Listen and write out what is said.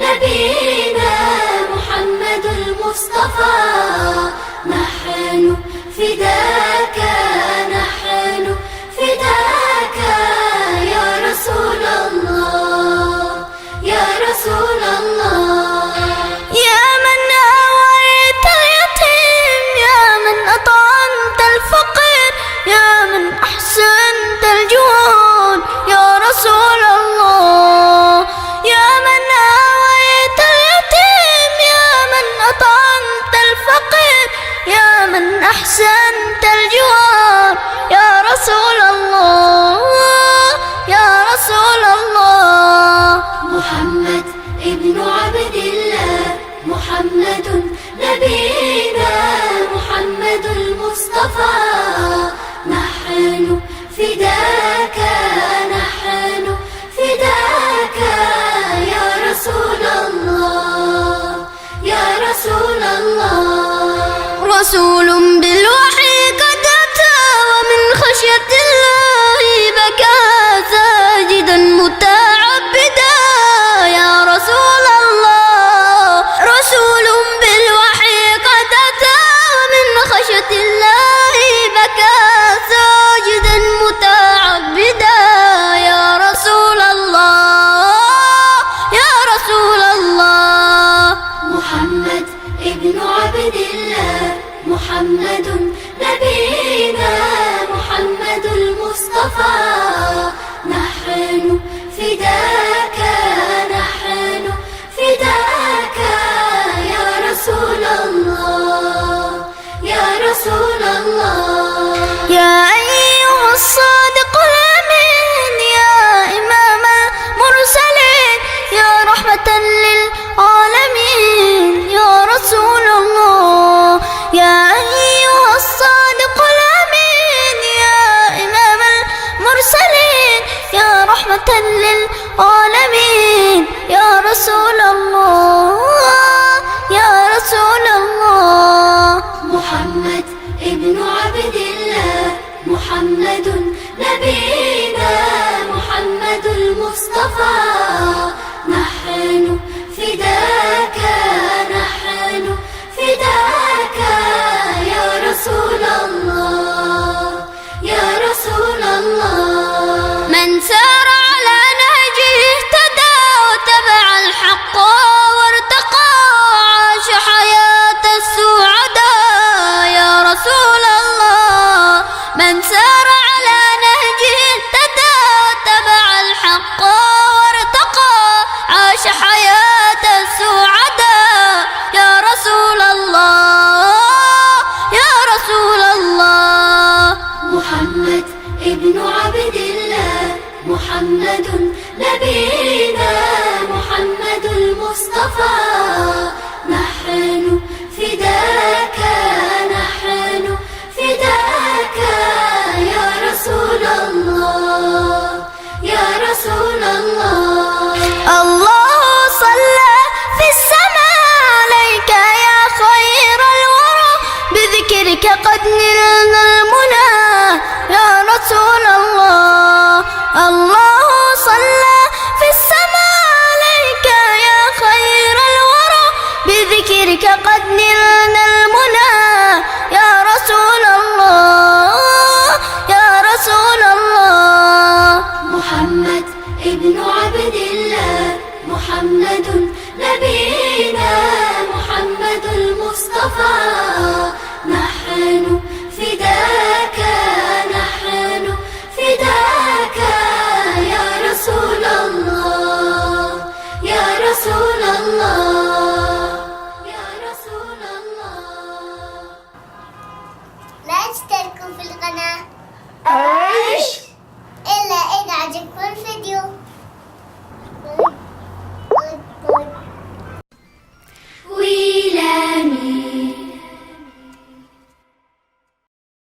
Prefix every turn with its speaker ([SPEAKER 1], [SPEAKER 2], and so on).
[SPEAKER 1] نبينا محمد المصطفى، نحن فداك، نحن فداك يا رسول الله، يا رسول الله.
[SPEAKER 2] يا من آويت اليتيم، يا من أطعمت الفقير، يا من أحسنت الجود يا رسول الله. يا من آويت اليتيم، يا من أطعمت الفقير، يا من أحسنت الجوار يا رسول الله، يا رسول الله.
[SPEAKER 1] محمد ابن عبد الله، محمد نبينا محمد المصطفى، نحن فداك، نحن فداك يا رسول الله، يا رسول الله.
[SPEAKER 2] رسول بالوحي قد أتى، ومن خشية الله بكى ساجدا متعبدا يا رسول الله. رسول بالوحي قد أتى، ومن خشية الله بكى ساجدا متعبدا يا رسول الله، يا رسول الله.
[SPEAKER 1] محمد ابن عبد الله، محمد نبينا محمد المصطفى، نحن فداك، نحن فداك يا رسول الله، يا رسول الله.
[SPEAKER 2] يا أيها الصادق الأمين، يا إمام المرسلين، يا رحمة للعالمين يا رسول الله. يا أيها الصادق الأمين، يا إمام المرسلين، يا رحمة للعالمين يا رسول الله، يا رسول الله.
[SPEAKER 1] محمد ابن عبد الله، محمد نبينا محمد المصطفى، نحن فداك، نحن فداك يا رسول الله، يا رسول الله.
[SPEAKER 2] من سار على نهجه اهتدى، وتبع الحق وارتقى، عاش حياة السعداء يا رسول الله. من سار على نهجه اهتدى، وتبع الحق وارتقى، عاش حياة السعداء يا رسول الله، يا رسول الله.
[SPEAKER 1] محمد ابن عبد الله، محمد نبينا محمد المصطفى، نحن فداك، نحن فداك يا رسول الله، يا رسول الله.
[SPEAKER 2] الله صلى في السماء عليك يا خير الورى، بذكرك قد نلنا المنى يا رسول الله. الله صلى في السماء عليك يا خير الورى، بذكرك قد نلنا المنى يا رسول الله، يا رسول الله.
[SPEAKER 1] محمد ابن عبد الله، محمد نبينا محمد المصطفى، نحن فداك.